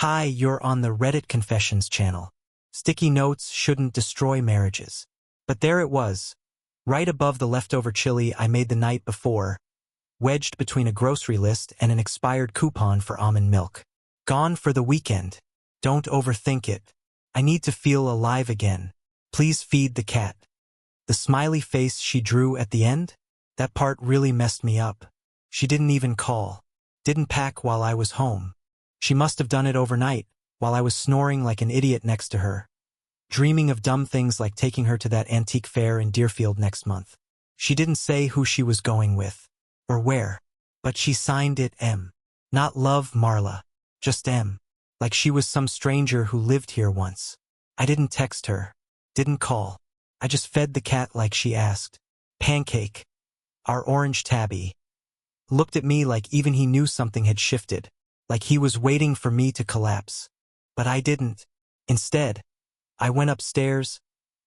Hi, you're on the Reddit Confessions channel. Sticky notes shouldn't destroy marriages. But there it was, right above the leftover chili I made the night before, wedged between a grocery list and an expired coupon for almond milk. Gone for the weekend. Don't overthink it. I need to feel alive again. Please feed the cat. The smiley face she drew at the end? That part really messed me up. She didn't even call. Didn't pack while I was home. She must have done it overnight, while I was snoring like an idiot next to her, dreaming of dumb things like taking her to that antique fair in Deerfield next month. She didn't say who she was going with, or where, but she signed it M. Not Love Marla, just M. Like she was some stranger who lived here once. I didn't text her, didn't call. I just fed the cat like she asked. Pancake, our orange tabby, looked at me like even he knew something had shifted, like he was waiting for me to collapse. But I didn't. Instead, I went upstairs,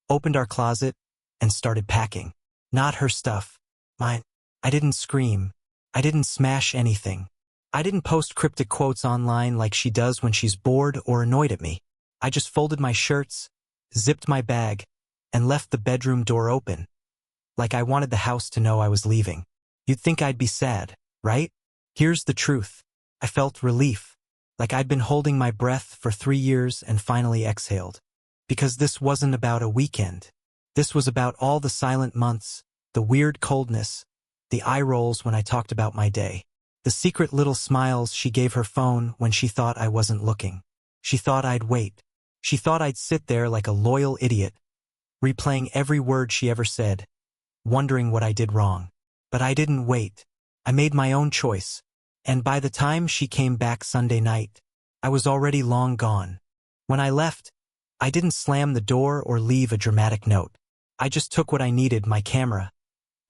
opened our closet, and started packing. Not her stuff. Mine. I didn't scream. I didn't smash anything. I didn't post cryptic quotes online like she does when she's bored or annoyed at me. I just folded my shirts, zipped my bag, and left the bedroom door open. Like I wanted the house to know I was leaving. You'd think I'd be sad, right? Here's the truth. I felt relief, like I'd been holding my breath for 3 years and finally exhaled. Because this wasn't about a weekend. This was about all the silent months, the weird coldness, the eye rolls when I talked about my day, the secret little smiles she gave her phone when she thought I wasn't looking. She thought I'd wait. She thought I'd sit there like a loyal idiot, replaying every word she ever said, wondering what I did wrong. But I didn't wait. I made my own choice. And by the time she came back Sunday night, I was already long gone. When I left, I didn't slam the door or leave a dramatic note. I just took what I needed, my camera,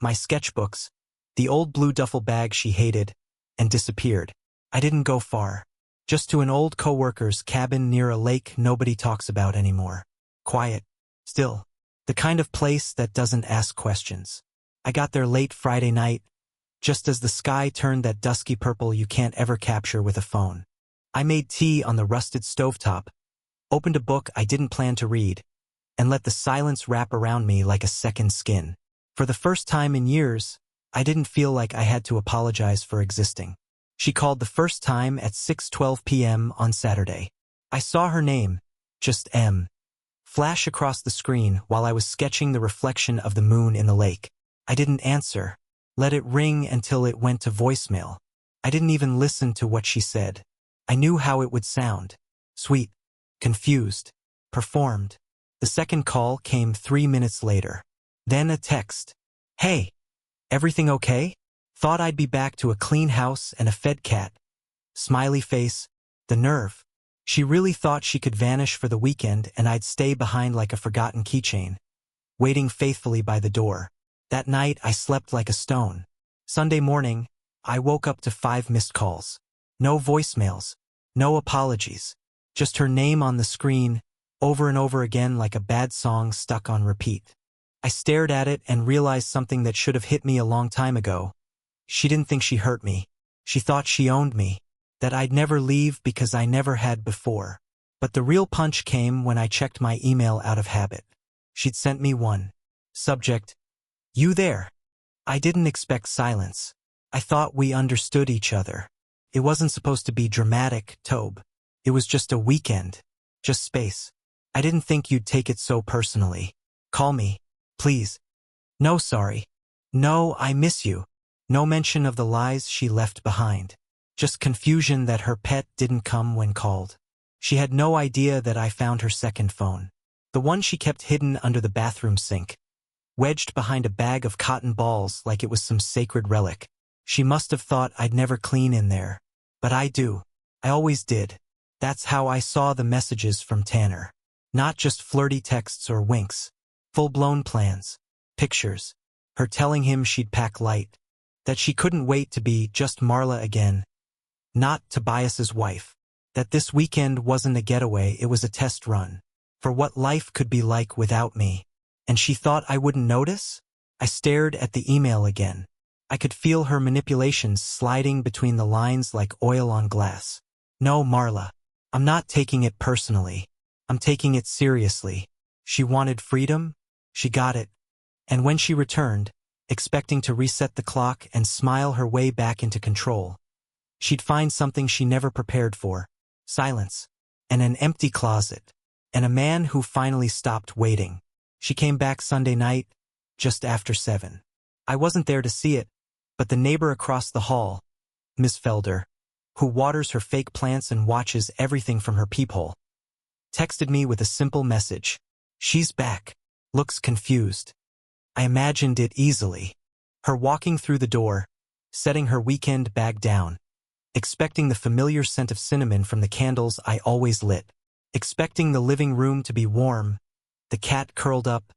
my sketchbooks, the old blue duffel bag she hated, and disappeared. I didn't go far. Just to an old coworker's cabin near a lake nobody talks about anymore. Quiet. Still. The kind of place that doesn't ask questions. I got there late Friday night, just as the sky turned that dusky purple you can't ever capture with a phone. I made tea on the rusted stovetop, opened a book I didn't plan to read, and let the silence wrap around me like a second skin. For the first time in years, I didn't feel like I had to apologize for existing. She called the first time at 6:12 p.m. on Saturday. I saw her name, just M, flash across the screen while I was sketching the reflection of the moon in the lake. I didn't answer. Let it ring until it went to voicemail. I didn't even listen to what she said. I knew how it would sound. Sweet. Confused. Performed. The second call came 3 minutes later. Then a text. Hey. Everything okay? Thought I'd be back to a clean house and a fed cat. Smiley face. The nerve. She really thought she could vanish for the weekend and I'd stay behind like a forgotten keychain, waiting faithfully by the door. That night, I slept like a stone. Sunday morning, I woke up to 5 missed calls. No voicemails. No apologies. Just her name on the screen, over and over again like a bad song stuck on repeat. I stared at it and realized something that should have hit me a long time ago. She didn't think she hurt me. She thought she owned me. That I'd never leave because I never had before. But the real punch came when I checked my email out of habit. She'd sent me one. Subject. You there? I didn't expect silence. I thought we understood each other. It wasn't supposed to be dramatic, Tob. It was just a weekend. Just space. I didn't think you'd take it so personally. Call me, please. No, sorry. No, I miss you. No mention of the lies she left behind. Just confusion that her pet didn't come when called. She had no idea that I found her second phone. The one she kept hidden under the bathroom sink, wedged behind a bag of cotton balls like it was some sacred relic. She must have thought I'd never clean in there. But I do. I always did. That's how I saw the messages from Tanner. Not just flirty texts or winks. Full-blown plans. Pictures. Her telling him she'd pack light. That she couldn't wait to be just Marla again. Not Tobias's wife. That this weekend wasn't a getaway, it was a test run. For what life could be like without me. And she thought I wouldn't notice? I stared at the email again. I could feel her manipulations sliding between the lines like oil on glass. No, Marla. I'm not taking it personally. I'm taking it seriously. She wanted freedom. She got it. And when she returned, expecting to reset the clock and smile her way back into control, she'd find something she never prepared for: silence, and an empty closet, and a man who finally stopped waiting. She came back Sunday night, just after 7. I wasn't there to see it, but the neighbor across the hall, Miss Felder, who waters her fake plants and watches everything from her peephole, texted me with a simple message: "She's back. Looks confused." I imagined it easily. Her walking through the door, setting her weekend bag down, expecting the familiar scent of cinnamon from the candles I always lit, expecting the living room to be warm, the cat curled up,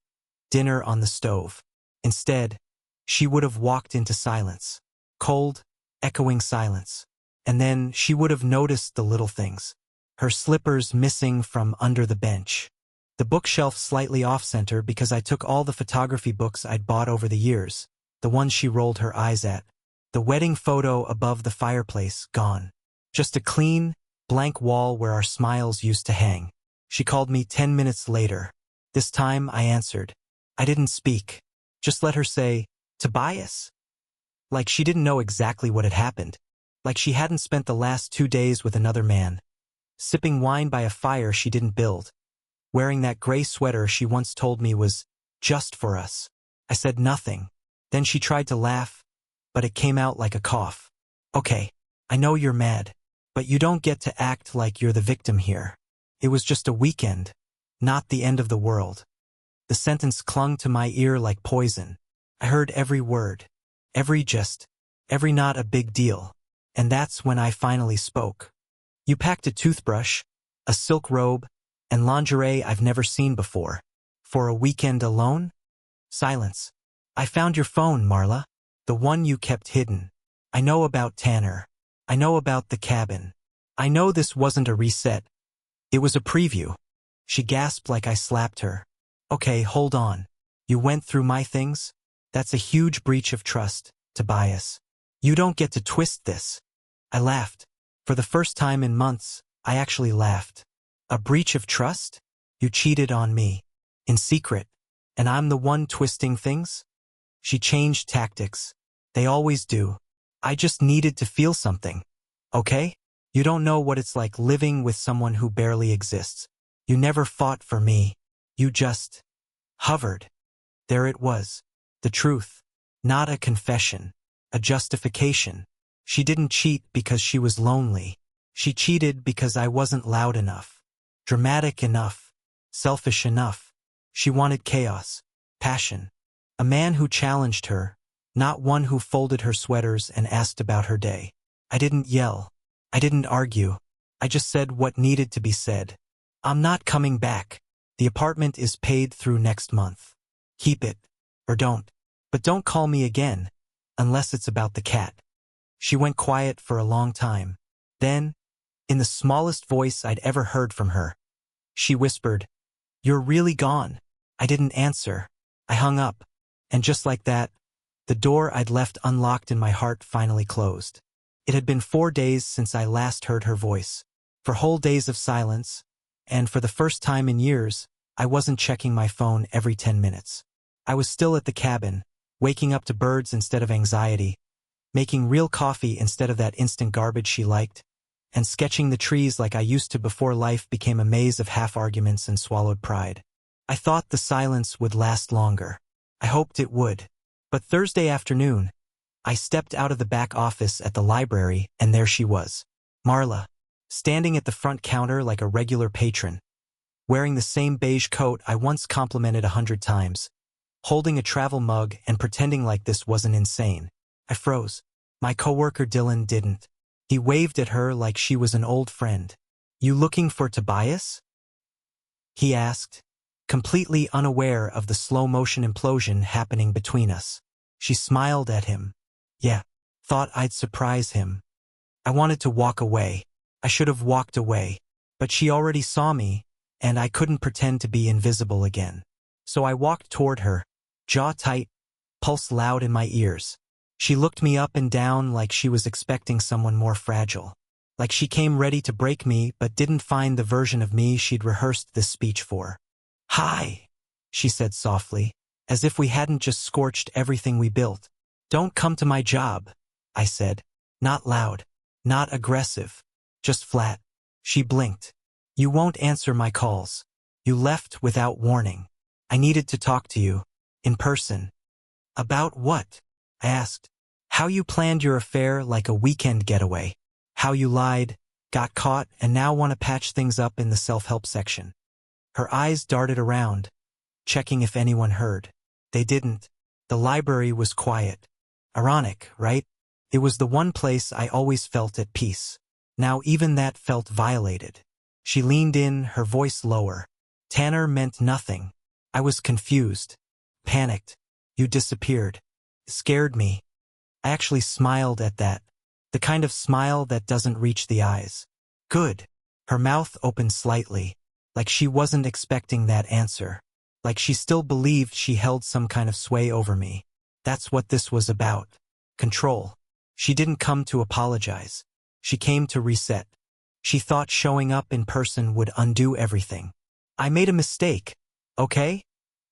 dinner on the stove. Instead, she would have walked into silence. Cold, echoing silence. And then she would have noticed the little things. Her slippers missing from under the bench. The bookshelf slightly off-center because I took all the photography books I'd bought over the years, the ones she rolled her eyes at. The wedding photo above the fireplace, gone. Just a clean, blank wall where our smiles used to hang. She called me 10 minutes later. This time I answered. I didn't speak. Just let her say, "Tobias?" Like she didn't know exactly what had happened. Like she hadn't spent the last 2 days with another man, sipping wine by a fire she didn't build, wearing that gray sweater she once told me was just for us. I said nothing. Then she tried to laugh, but it came out like a cough. "Okay, I know you're mad, but you don't get to act like you're the victim here. It was just a weekend, not the end of the world." The sentence clung to my ear like poison. I heard every word, every just, every not a big deal. And that's when I finally spoke. "You packed a toothbrush, a silk robe, and lingerie I've never seen before. For a weekend alone?" Silence. "I found your phone, Marla. The one you kept hidden. I know about Tanner. I know about the cabin. I know this wasn't a reset. It was a preview." She gasped like I slapped her. "Okay, hold on. You went through my things? That's a huge breach of trust, Tobias. You don't get to twist this." I laughed. For the first time in months, I actually laughed. "A breach of trust? You cheated on me. In secret. And I'm the one twisting things?" She changed tactics. They always do. "I just needed to feel something. Okay? You don't know what it's like living with someone who barely exists. You never fought for me. You just hovered." There it was. The truth. Not a confession. A justification. She didn't cheat because she was lonely. She cheated because I wasn't loud enough, dramatic enough, selfish enough. She wanted chaos, passion. A man who challenged her, not one who folded her sweaters and asked about her day. I didn't yell. I didn't argue. I just said what needed to be said. "I'm not coming back. The apartment is paid through next month. Keep it, or don't. But don't call me again, unless it's about the cat." She went quiet for a long time. Then, in the smallest voice I'd ever heard from her, she whispered, "You're really gone." I didn't answer. I hung up. And just like that, the door I'd left unlocked in my heart finally closed. It had been 4 days since I last heard her voice. 4 whole days of silence, and for the first time in years, I wasn't checking my phone every 10 minutes. I was still at the cabin, waking up to birds instead of anxiety, making real coffee instead of that instant garbage she liked, and sketching the trees like I used to before life became a maze of half-arguments and swallowed pride. I thought the silence would last longer. I hoped it would. But Thursday afternoon, I stepped out of the back office at the library, and there she was. Marla, standing at the front counter like a regular patron, wearing the same beige coat I once complimented 100 times, holding a travel mug and pretending like this wasn't insane. I froze. My coworker Dylan didn't. He waved at her like she was an old friend. "You looking for Tobias?" he asked, completely unaware of the slow-motion implosion happening between us. She smiled at him. "Yeah, thought I'd surprise him." I wanted to walk away. I should have walked away. But she already saw me, and I couldn't pretend to be invisible again. So I walked toward her, jaw tight, pulse loud in my ears. She looked me up and down like she was expecting someone more fragile. Like she came ready to break me but didn't find the version of me she'd rehearsed this speech for. "Hi," she said softly, as if we hadn't just scorched everything we built. "Don't come to my job," I said. Not loud, not aggressive, just flat. She blinked. "You won't answer my calls. You left without warning. I needed to talk to you. In person." "About what?" I asked. "How you planned your affair like a weekend getaway. How you lied, got caught, and now want to patch things up in the self-help section." Her eyes darted around, checking if anyone heard. They didn't. The library was quiet. Ironic, right? It was the one place I always felt at peace. Now even that felt violated. She leaned in, her voice lower. "Tanner meant nothing. I was confused. Panicked. You disappeared. It scared me." I actually smiled at that. The kind of smile that doesn't reach the eyes. "Good." Her mouth opened slightly, like she wasn't expecting that answer. Like she still believed she held some kind of sway over me. That's what this was about. Control. She didn't come to apologize. She came to reset. She thought showing up in person would undo everything. "I made a mistake, okay?"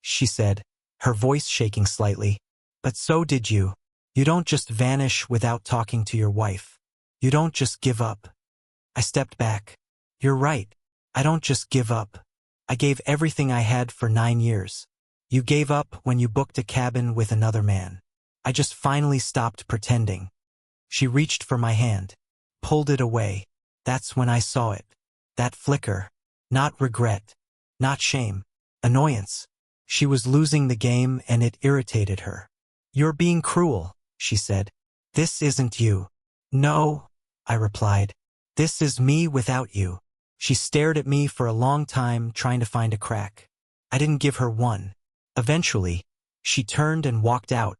she said, her voice shaking slightly. "But so did you. You don't just vanish without talking to your wife. You don't just give up." I stepped back. "You're right. I don't just give up. I gave everything I had for 9 years. You gave up when you booked a cabin with another man. I just finally stopped pretending." She reached for my hand, pulled it away. That's when I saw it. That flicker. Not regret. Not shame. Annoyance. She was losing the game and it irritated her. "You're being cruel," she said. "This isn't you." "No," I replied. "This is me without you." She stared at me for a long time, trying to find a crack. I didn't give her one. Eventually, she turned and walked out,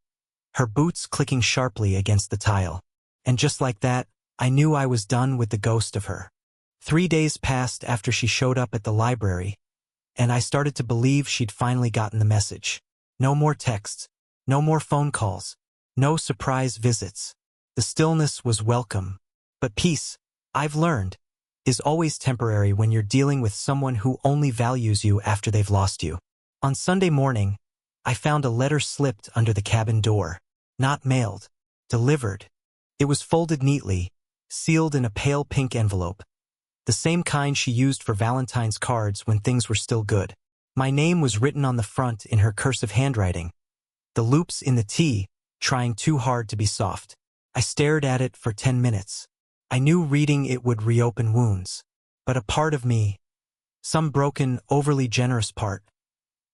her boots clicking sharply against the tile. And just like that, I knew I was done with the ghost of her. 3 days passed after she showed up at the library, and I started to believe she'd finally gotten the message. No more texts, no more phone calls, no surprise visits. The stillness was welcome. But peace, I've learned, is always temporary when you're dealing with someone who only values you after they've lost you. On Sunday morning, I found a letter slipped under the cabin door. Not mailed. Delivered. It was folded neatly, sealed in a pale pink envelope. The same kind she used for Valentine's cards when things were still good. My name was written on the front in her cursive handwriting. The loops in the T, trying too hard to be soft. I stared at it for 10 minutes. I knew reading it would reopen wounds. But a part of me, some broken, overly generous part,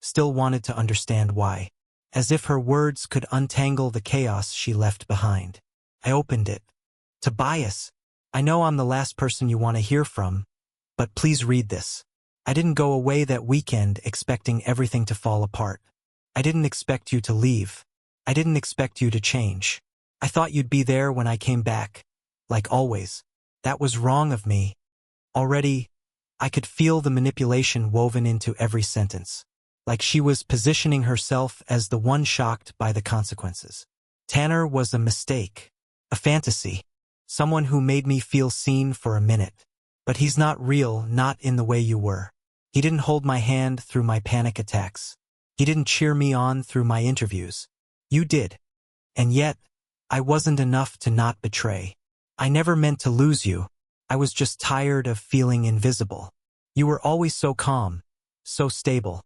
still wanted to understand why. As if her words could untangle the chaos she left behind. I opened it. "Tobias, I know I'm the last person you want to hear from, but please read this. I didn't go away that weekend expecting everything to fall apart. I didn't expect you to leave. I didn't expect you to change. I thought you'd be there when I came back, like always. That was wrong of me." Already, I could feel the manipulation woven into every sentence. Like she was positioning herself as the one shocked by the consequences. Tanner was a mistake. A fantasy. Someone who made me feel seen for a minute. But he's not real, not in the way you were. He didn't hold my hand through my panic attacks. He didn't cheer me on through my interviews. You did. And yet, I wasn't enough to not betray. I never meant to lose you. I was just tired of feeling invisible. You were always so calm, so stable.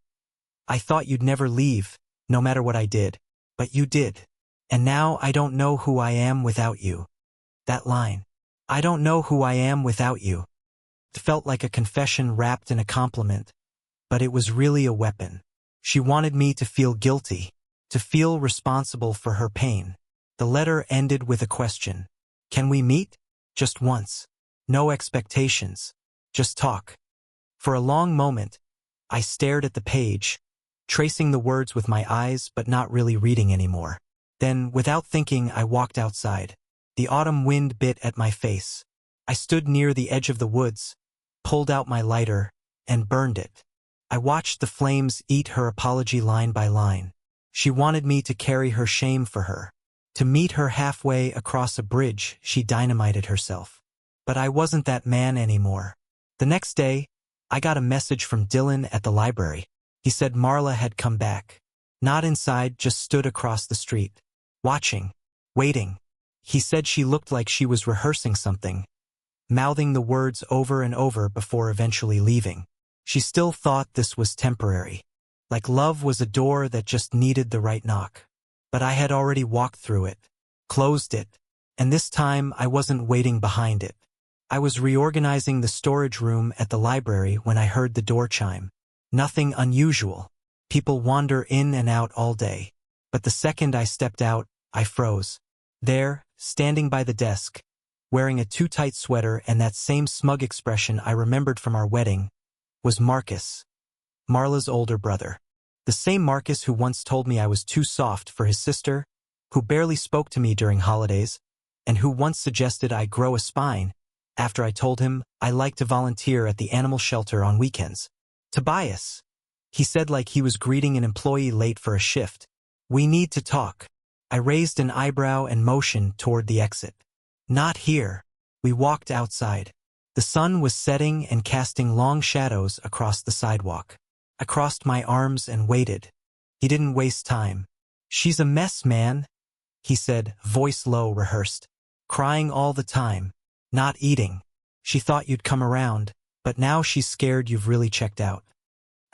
I thought you'd never leave, no matter what I did. But you did. And now I don't know who I am without you. That line. I don't know who I am without you. It felt like a confession wrapped in a compliment, but it was really a weapon. She wanted me to feel guilty, to feel responsible for her pain. The letter ended with a question. "Can we meet? Just once. No expectations. Just talk." For a long moment, I stared at the page, tracing the words with my eyes but not really reading anymore. Then, without thinking, I walked outside. The autumn wind bit at my face. I stood near the edge of the woods, pulled out my lighter, and burned it. I watched the flames eat her apology line by line. She wanted me to carry her shame for her. To meet her halfway across a bridge, she dynamited herself. But I wasn't that man anymore. The next day, I got a message from Dylan at the library. He said Marla had come back. Not inside, just stood across the street. Watching. Waiting. He said she looked like she was rehearsing something, mouthing the words over and over before eventually leaving. She still thought this was temporary. Like love was a door that just needed the right knock. But I had already walked through it, closed it, and this time I wasn't waiting behind it. I was reorganizing the storage room at the library when I heard the door chime. Nothing unusual. People wander in and out all day. But the second I stepped out, I froze. There, standing by the desk, wearing a too-tight sweater and that same smug expression I remembered from our wedding, was Marcus, Marla's older brother. The same Marcus who once told me I was too soft for his sister, who barely spoke to me during holidays, and who once suggested I grow a spine after I told him I liked to volunteer at the animal shelter on weekends. Tobias, he said like he was greeting an employee late for a shift. We need to talk. I raised an eyebrow and motioned toward the exit. Not here. We walked outside. The sun was setting and casting long shadows across the sidewalk. I crossed my arms and waited. He didn't waste time. She's a mess, man, he said, voice low, rehearsed. Crying all the time. Not eating. She thought you'd come around, but now she's scared you've really checked out.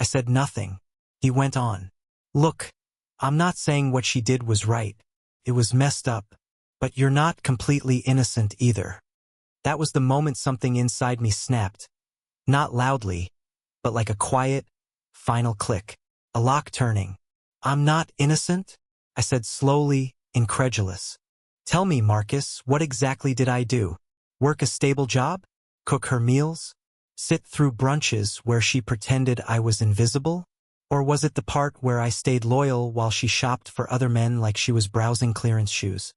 I said nothing. He went on. Look, I'm not saying what she did was right. It was messed up. But you're not completely innocent either. That was the moment something inside me snapped. Not loudly, but like a quiet, final click. A lock turning. I'm not innocent? I said slowly, incredulous. Tell me, Marcus, what exactly did I do? Work a stable job? Cook her meals? Sit through brunches where she pretended I was invisible? Or was it the part where I stayed loyal while she shopped for other men like she was browsing clearance shoes?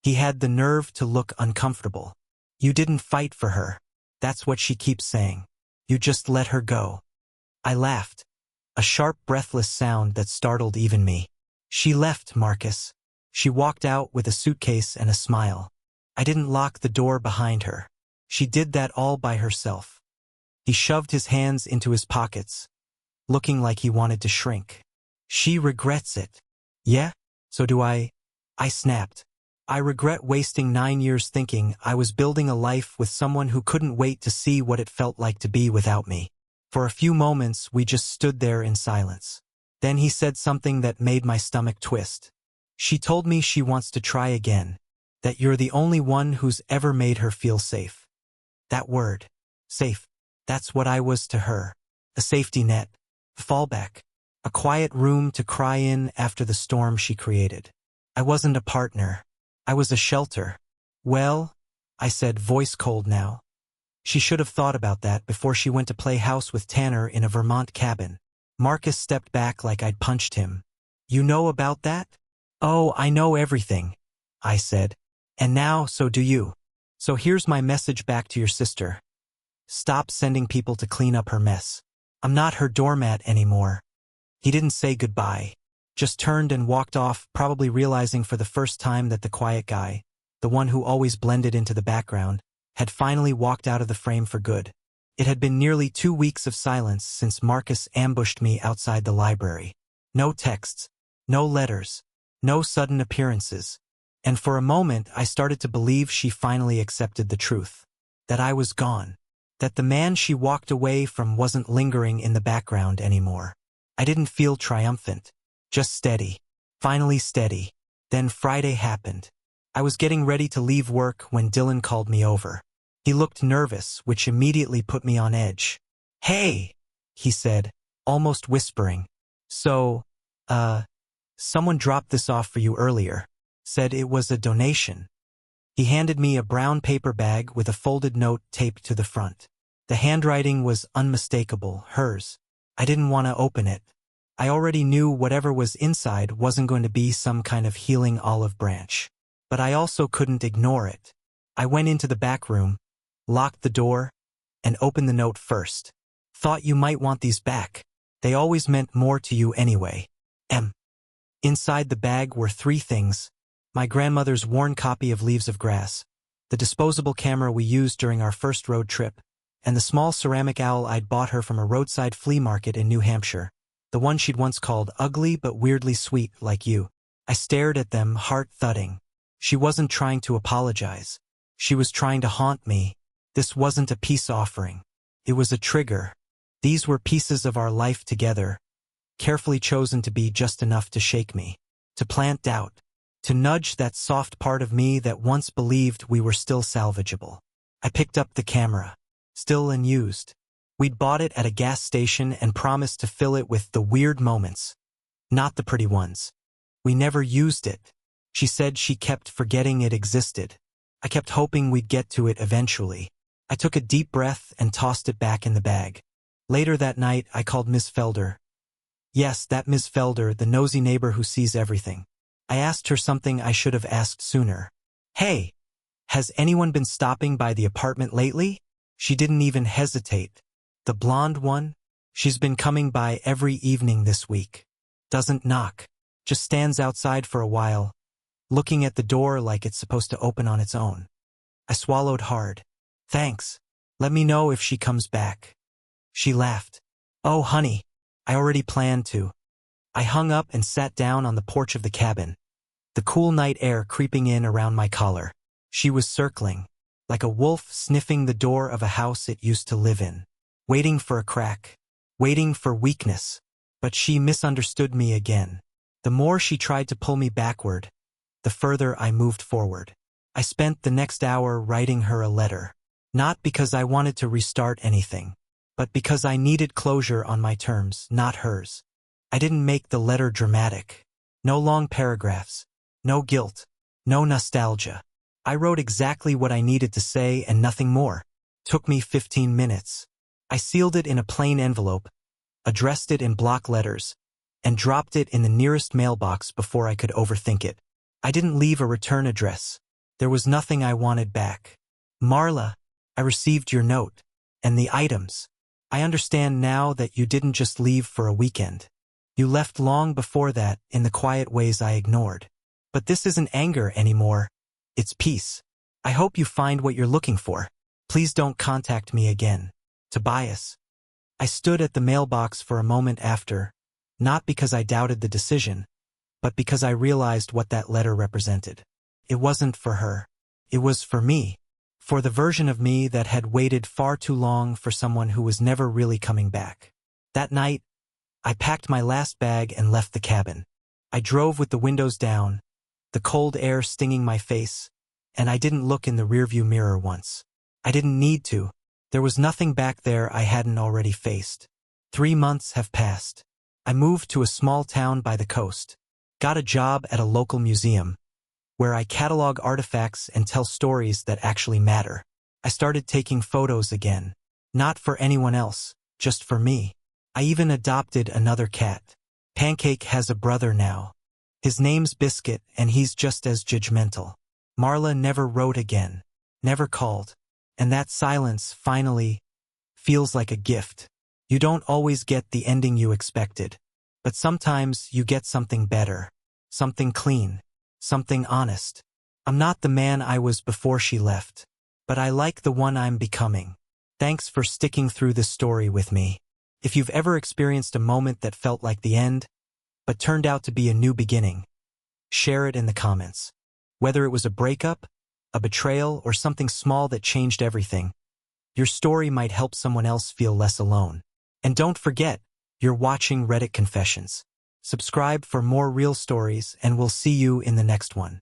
He had the nerve to look uncomfortable. You didn't fight for her. That's what she keeps saying. You just let her go. I laughed. A sharp, breathless sound that startled even me. She left, Marcus. She walked out with a suitcase and a smile. I didn't lock the door behind her. She did that all by herself. He shoved his hands into his pockets, looking like he wanted to shrink. She regrets it. Yeah? So do I. I snapped. I regret wasting 9 years thinking I was building a life with someone who couldn't wait to see what it felt like to be without me. For a few moments, we just stood there in silence. Then he said something that made my stomach twist. She told me she wants to try again, that you're the only one who's ever made her feel safe. That word, safe, that's what I was to her. A safety net, a fallback, a quiet room to cry in after the storm she created. I wasn't a partner. I was a shelter. Well, I said, voice cold now. She should have thought about that before she went to play house with Tanner in a Vermont cabin. Marcus stepped back like I'd punched him. You know about that? Oh, I know everything, I said. And now, so do you. So here's my message back to your sister. Stop sending people to clean up her mess. I'm not her doormat anymore. He didn't say goodbye. Just turned and walked off, probably realizing for the first time that the quiet guy, the one who always blended into the background, had finally walked out of the frame for good. It had been nearly 2 weeks of silence since Marcus ambushed me outside the library. No texts, no letters, no sudden appearances. And for a moment I started to believe she finally accepted the truth. That I was gone. That the man she walked away from wasn't lingering in the background anymore. I didn't feel triumphant. Just steady. Finally steady. Then Friday happened. I was getting ready to leave work when Dylan called me over. He looked nervous, which immediately put me on edge. Hey, he said, almost whispering. So, someone dropped this off for you earlier. Said it was a donation. He handed me a brown paper bag with a folded note taped to the front. The handwriting was unmistakable, hers. I didn't want to open it. I already knew whatever was inside wasn't going to be some kind of healing olive branch. But I also couldn't ignore it. I went into the back room, locked the door, and opened the note first. Thought you might want these back. They always meant more to you anyway. M. Inside the bag were 3 things. My grandmother's worn copy of Leaves of Grass, the disposable camera we used during our first road trip, and the small ceramic owl I'd bought her from a roadside flea market in New Hampshire, the one she'd once called ugly but weirdly sweet like you. I stared at them, heart thudding. She wasn't trying to apologize. She was trying to haunt me. This wasn't a peace offering. It was a trigger. These were pieces of our life together, carefully chosen to be just enough to shake me, to plant doubt, to nudge that soft part of me that once believed we were still salvageable. I picked up the camera, still unused. We'd bought it at a gas station and promised to fill it with the weird moments, not the pretty ones. We never used it. She said she kept forgetting it existed. I kept hoping we'd get to it eventually. I took a deep breath and tossed it back in the bag. Later that night, I called Miss Felder. Yes, that Miss Felder, the nosy neighbor who sees everything. I asked her something I should have asked sooner. Hey, has anyone been stopping by the apartment lately? She didn't even hesitate. The blonde one? She's been coming by every evening this week. Doesn't knock. Just stands outside for a while, looking at the door like it's supposed to open on its own. I swallowed hard. Thanks. Let me know if she comes back. She laughed. Oh, honey, I already planned to. I hung up and sat down on the porch of the cabin, the cool night air creeping in around my collar. She was circling, like a wolf sniffing the door of a house it used to live in, waiting for a crack, waiting for weakness. But she misunderstood me again. The more she tried to pull me backward, the further I moved forward. I spent the next hour writing her a letter, not because I wanted to restart anything, but because I needed closure on my terms, not hers. I didn't make the letter dramatic. No long paragraphs, no guilt, no nostalgia. I wrote exactly what I needed to say and nothing more. Took me 15 minutes. I sealed it in a plain envelope, addressed it in block letters, and dropped it in the nearest mailbox before I could overthink it. I didn't leave a return address. There was nothing I wanted back. Marla, I received your note. And the items. I understand now that you didn't just leave for a weekend. You left long before that in the quiet ways I ignored. But this isn't anger anymore. It's peace. I hope you find what you're looking for. Please don't contact me again. Tobias. I stood at the mailbox for a moment after, not because I doubted the decision, but because I realized what that letter represented. It wasn't for her. It was for me. For the version of me that had waited far too long for someone who was never really coming back. That night, I packed my last bag and left the cabin. I drove with the windows down, the cold air stinging my face, and I didn't look in the rearview mirror once. I didn't need to. There was nothing back there I hadn't already faced. 3 months have passed. I moved to a small town by the coast, got a job at a local museum, where I catalog artifacts and tell stories that actually matter. I started taking photos again, not for anyone else, just for me. I even adopted another cat. Pancake has a brother now. His name's Biscuit, and he's just as judgmental. Marla never wrote again, never called. And that silence, finally, feels like a gift. You don't always get the ending you expected, but sometimes you get something better, something clean, something honest. I'm not the man I was before she left, but I like the one I'm becoming. Thanks for sticking through this story with me. If you've ever experienced a moment that felt like the end, but turned out to be a new beginning, share it in the comments. Whether it was a breakup, a betrayal, or something small that changed everything, your story might help someone else feel less alone. And don't forget, you're watching Reddit Confessions. Subscribe for more real stories, and we'll see you in the next one.